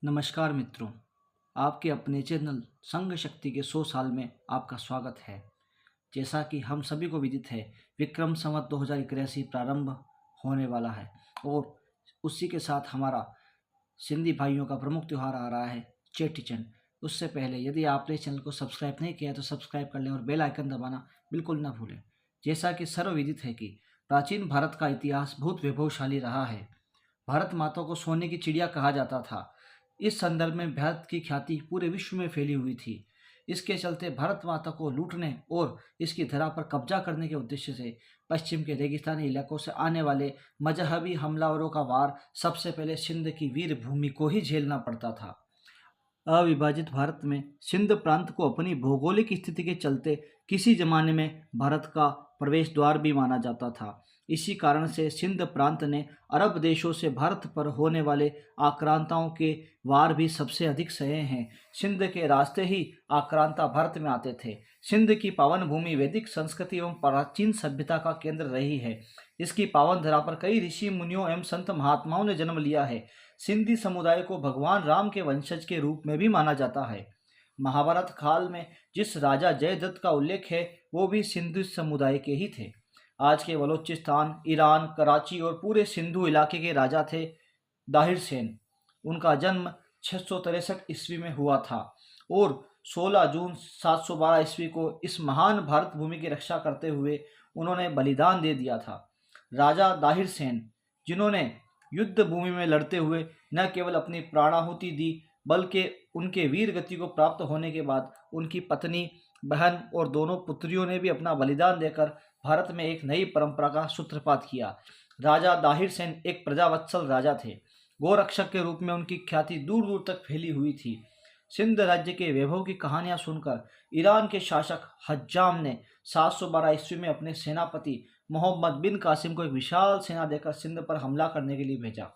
नमस्कार मित्रों, आपके अपने चैनल संघ शक्ति के 100 साल में आपका स्वागत है। जैसा कि हम सभी को विदित है, विक्रम संवत 2081 प्रारंभ होने वाला है और उसी के साथ हमारा सिंधी भाइयों का प्रमुख त्यौहार आ रहा है चेटी चंड। उससे पहले यदि आपने चैनल को सब्सक्राइब नहीं किया तो सब्सक्राइब कर लें और बेल आइकन दबाना बिल्कुल ना भूलें। जैसा कि सर्वविदित है कि प्राचीन भारत का इतिहास बहुत वैभवशाली रहा है। भारत माता को सोने की चिड़िया कहा जाता था। इस संदर्भ में भारत की ख्याति पूरे विश्व में फैली हुई थी। इसके चलते भारत माता को लूटने और इसकी धरा पर कब्जा करने के उद्देश्य से पश्चिम के रेगिस्तानी इलाकों से आने वाले मजहबी हमलावरों का वार सबसे पहले सिंध की वीर भूमि को ही झेलना पड़ता था। अविभाजित भारत में सिंध प्रांत को अपनी भौगोलिक स्थिति के चलते किसी जमाने में भारत का प्रवेश द्वार भी माना जाता था। इसी कारण से सिंध प्रांत ने अरब देशों से भारत पर होने वाले आक्रांताओं के वार भी सबसे अधिक सहे हैं। सिंध के रास्ते ही आक्रांता भारत में आते थे। सिंध की पावन भूमि वैदिक संस्कृति एवं प्राचीन सभ्यता का केंद्र रही है। इसकी पावन धरा पर कई ऋषि मुनियों एवं संत महात्माओं ने जन्म लिया है। सिंधी समुदाय को भगवान राम के वंशज के रूप में भी माना जाता है। महाभारत काल में जिस राजा जयद्रथ का उल्लेख है वो भी सिंधु समुदाय के ही थे। आज के बलूचिस्तान, ईरान, कराची और पूरे सिंधु इलाके के राजा थे दाहिर सेन। उनका जन्म 663 ईस्वी में हुआ था और 16 जून 712 ईस्वी को इस महान भारत भूमि की रक्षा करते हुए उन्होंने बलिदान दे दिया था। राजा दाहिर सेन, जिन्होंने युद्ध भूमि में लड़ते हुए न केवल अपनी प्राणाहुति दी बल्कि उनके वीर गति को प्राप्त होने के बाद उनकी पत्नी, बहन और दोनों पुत्रियों ने भी अपना बलिदान देकर भारत में एक नई परंपरा का सूत्रपात किया। राजा दाहिर सेन एक प्रजावत्सल राजा थे। गोरक्षक के रूप में उनकी ख्याति दूर दूर तक फैली हुई थी। सिंध राज्य के वैभव की कहानियां सुनकर ईरान के शासक हज्जाम ने 712 ईस्वी में अपने सेनापति मोहम्मद बिन कासिम को एक विशाल सेना देकर सिंध पर हमला करने के लिए भेजा।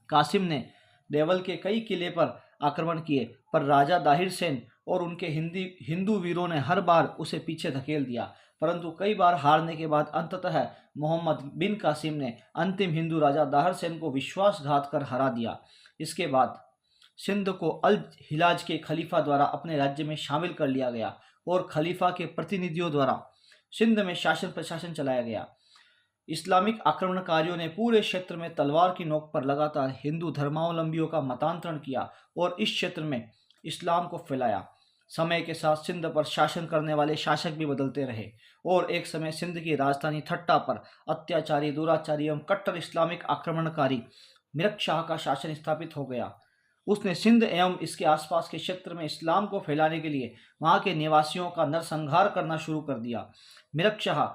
कासिम ने देवल के कई किले पर आक्रमण किए, पर राजा दाहिर सेन और उनके हिंदू वीरों ने हर बार उसे पीछे धकेल दिया। परंतु कई बार हारने के बाद अंततः मोहम्मद बिन कासिम ने अंतिम हिंदू राजा दाहिर सेन को विश्वासघात कर हरा दिया। इसके बाद सिंध को अल हिलाज के खलीफा द्वारा अपने राज्य में शामिल कर लिया गया और खलीफा के प्रतिनिधियों द्वारा सिंध में शासन प्रशासन चलाया गया। इस्लामिक आक्रमणकारियों ने पूरे क्षेत्र में तलवार की नोक पर लगातार हिंदू धर्मावलंबियों का मतांतरण किया और इस क्षेत्र में इस्लाम को फैलाया। समय के साथ सिंध पर शासन करने वाले शासक भी बदलते रहे और एक समय सिंध की राजधानी ठट्टा पर अत्याचारी, दुराचारी एवं कट्टर इस्लामिक आक्रमणकारी मिरक शाह का शासन स्थापित हो गया। उसने सिंध एवं इसके आसपास के क्षेत्र में इस्लाम को फैलाने के लिए वहां के निवासियों का नरसंहार करना शुरू कर दिया। मिरक शाह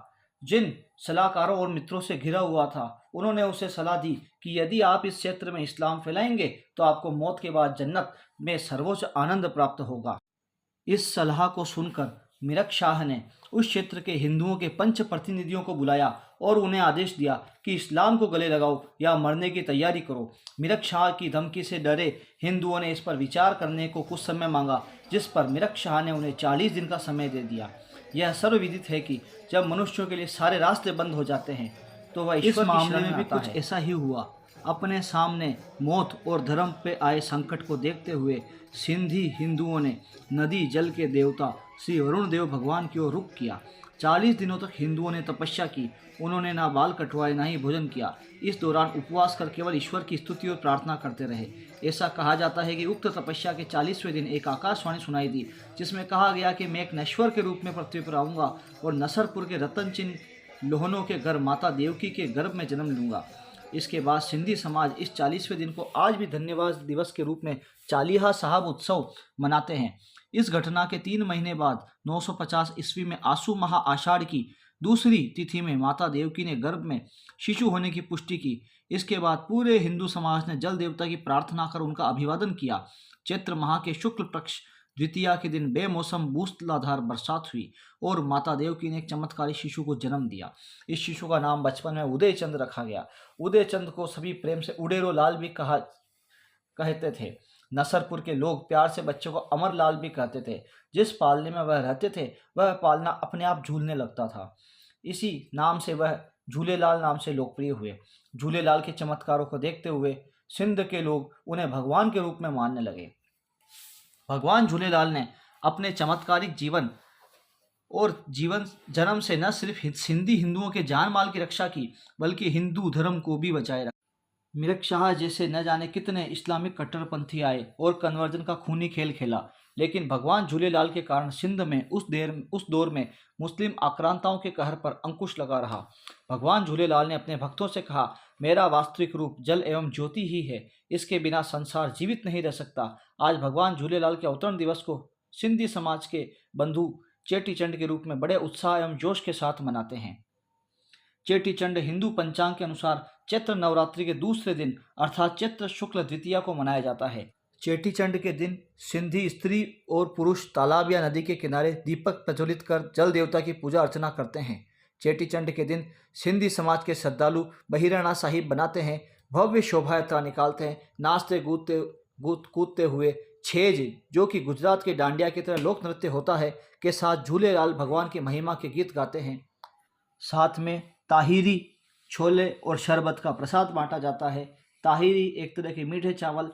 जिन सलाहकारों और मित्रों से घिरा हुआ था, उन्होंने उसे सलाह दी कि यदि आप इस क्षेत्र में इस्लाम फैलाएंगे तो आपको मौत के बाद जन्नत में सर्वोच्च आनंद प्राप्त होगा। इस सलाह को सुनकर मिरक शाह ने उस क्षेत्र के हिंदुओं के पंच प्रतिनिधियों को बुलाया और उन्हें आदेश दिया कि इस्लाम को गले लगाओ या मरने की तैयारी करो। मिरक शाह की धमकी से डरे हिंदुओं ने इस पर विचार करने को कुछ समय मांगा, जिस पर मिरक शाह ने उन्हें 40 दिन का समय दे दिया। यह सर्वविदित है कि जब मनुष्यों के लिए सारे रास्ते बंद हो जाते हैं तो वह ईश्वर की शरण में आता है। कुछ ऐसा ही हुआ। अपने सामने मौत और धर्म पे आए संकट को देखते हुए सिंधी हिंदुओं ने नदी जल के देवता श्री वरुण देव भगवान की ओर रुख किया। 40 दिनों तक हिंदुओं ने तपस्या की। उन्होंने ना बाल कटवाए ना ही भोजन किया। इस दौरान उपवास कर केवल ईश्वर की स्तुति और प्रार्थना करते रहे। ऐसा कहा जाता है कि उक्त तपस्या के 40वें दिन एक आकाशवाणी सुनाई दी, जिसमें कहा गया कि मैं एक नश्वर के रूप में पृथ्वी पर आऊँगा और नसरपुर के रतनचिन लोहनों के घर माता देवकी के गर्भ में जन्म लूँगा। इसके बाद सिंधी समाज इस 40वें दिन को आज भी धन्यवाद दिवस के रूप में चालीहा साहब उत्सव मनाते हैं। इस घटना के 3 महीने बाद 950 ईस्वी में आसू माह आषाढ़ की दूसरी तिथि में माता देवकी ने गर्भ में शिशु होने की पुष्टि की। इसके बाद पूरे हिंदू समाज ने जल देवता की प्रार्थना कर उनका अभिवादन किया। चैत्र माह के शुक्ल पक्ष द्वितीया के दिन बेमौसम मूसलाधार बरसात हुई और माता देवकी ने एक चमत्कारी शिशु को जन्म दिया। इस शिशु का नाम बचपन में उदय चंद रखा गया। उदय चंद को सभी प्रेम से उडेरो लाल भी कहते थे। नसरपुर के लोग प्यार से बच्चों को अमर लाल भी कहते थे। जिस पालने में वह रहते थे वह पालना अपने आप झूलने लगता था। इसी नाम से वह झूलेलाल नाम से लोकप्रिय हुए। झूलेलाल के चमत्कारों को देखते हुए सिंध के लोग उन्हें भगवान के रूप में मानने लगे। भगवान झूलेलाल ने अपने चमत्कारिक जीवन और जीवन जन्म से न सिर्फ सिंधी हिंदुओं के जान माल की रक्षा की, बल्कि हिंदू धर्म को भी बचाए रखा। मिरक शाह जैसे न जाने कितने इस्लामिक कट्टरपंथी आए और कन्वर्जन का खूनी खेल खेला, लेकिन भगवान झूलेलाल के कारण सिंध में उस दौर में मुस्लिम आक्रांताओं के कहर पर अंकुश लगा रहा। भगवान झूलेलाल ने अपने भक्तों से कहा, मेरा वास्तविक रूप जल एवं ज्योति ही है, इसके बिना संसार जीवित नहीं रह सकता। आज भगवान झूलेलाल के अवतरण दिवस को सिंधी समाज के बंधु चेटीचंड के रूप में बड़े उत्साह एवं जोश के साथ मनाते हैं। चेटीचंड हिंदू पंचांग के अनुसार चैत्र नवरात्रि के दूसरे दिन अर्थात चैत्र शुक्ल द्वितीया को मनाया जाता है। चेटीचंड के दिन सिंधी स्त्री और पुरुष तालाब या नदी के किनारे दीपक प्रज्वलित कर जल देवता की पूजा अर्चना करते हैं। चेटीचंड के दिन सिंधी समाज के श्रद्धालु बहिराणा साहिब बनाते हैं, भव्य शोभा यात्रा निकालते हैं, नाचते कूदते हुए छेज, जो कि गुजरात के डांडिया की तरह लोक नृत्य होता है, के साथ झूलेलाल भगवान की महिमा के गीत गाते हैं। साथ में ताहिरी, छोले और शरबत का प्रसाद बांटा जाता है। ताहिरी एक तरह के मीठे चावल,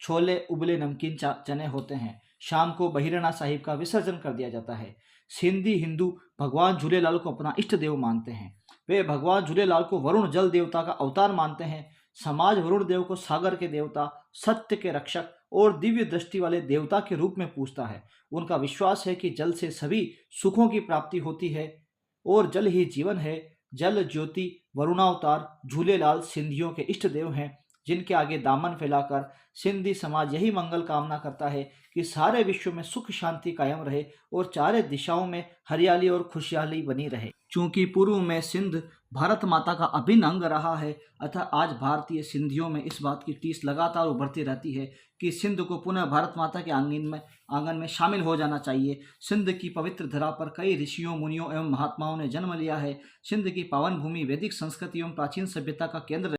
छोले उबले नमकीन चने होते हैं। शाम को बहिराणा साहिब का विसर्जन कर दिया जाता है। सिंधी हिंदू भगवान झूलेलाल को अपना इष्ट देव मानते हैं। वे भगवान झूलेलाल को वरुण जल देवता का अवतार मानते हैं। समाज वरुण देव को सागर के देवता, सत्य के रक्षक और दिव्य दृष्टि वाले देवता के रूप में पूजता है। उनका विश्वास है कि जल से सभी सुखों की प्राप्ति होती है और जल ही जीवन है। जल ज्योति वरुणावतार झूलेलाल सिंधियों के इष्ट देव हैं, जिनके आगे दामन फैलाकर सिंधी समाज यही मंगल कामना करता है कि सारे विश्व में सुख शांति कायम रहे और चारों दिशाओं में हरियाली और खुशहाली बनी रहे। चूंकि पूर्व में सिंध भारत माता का अभिन्न अंग रहा है, अतः आज भारतीय सिंधियों में इस बात की टीस लगातार उभरती रहती है कि सिंध को पुनः भारत माता के आंगन में शामिल हो जाना चाहिए। सिंध की पवित्र धरा पर कई ऋषियों, मुनियों एवं महात्माओं ने जन्म लिया है। सिंध की पावन भूमि वैदिक संस्कृति एवं प्राचीन सभ्यता का केंद्र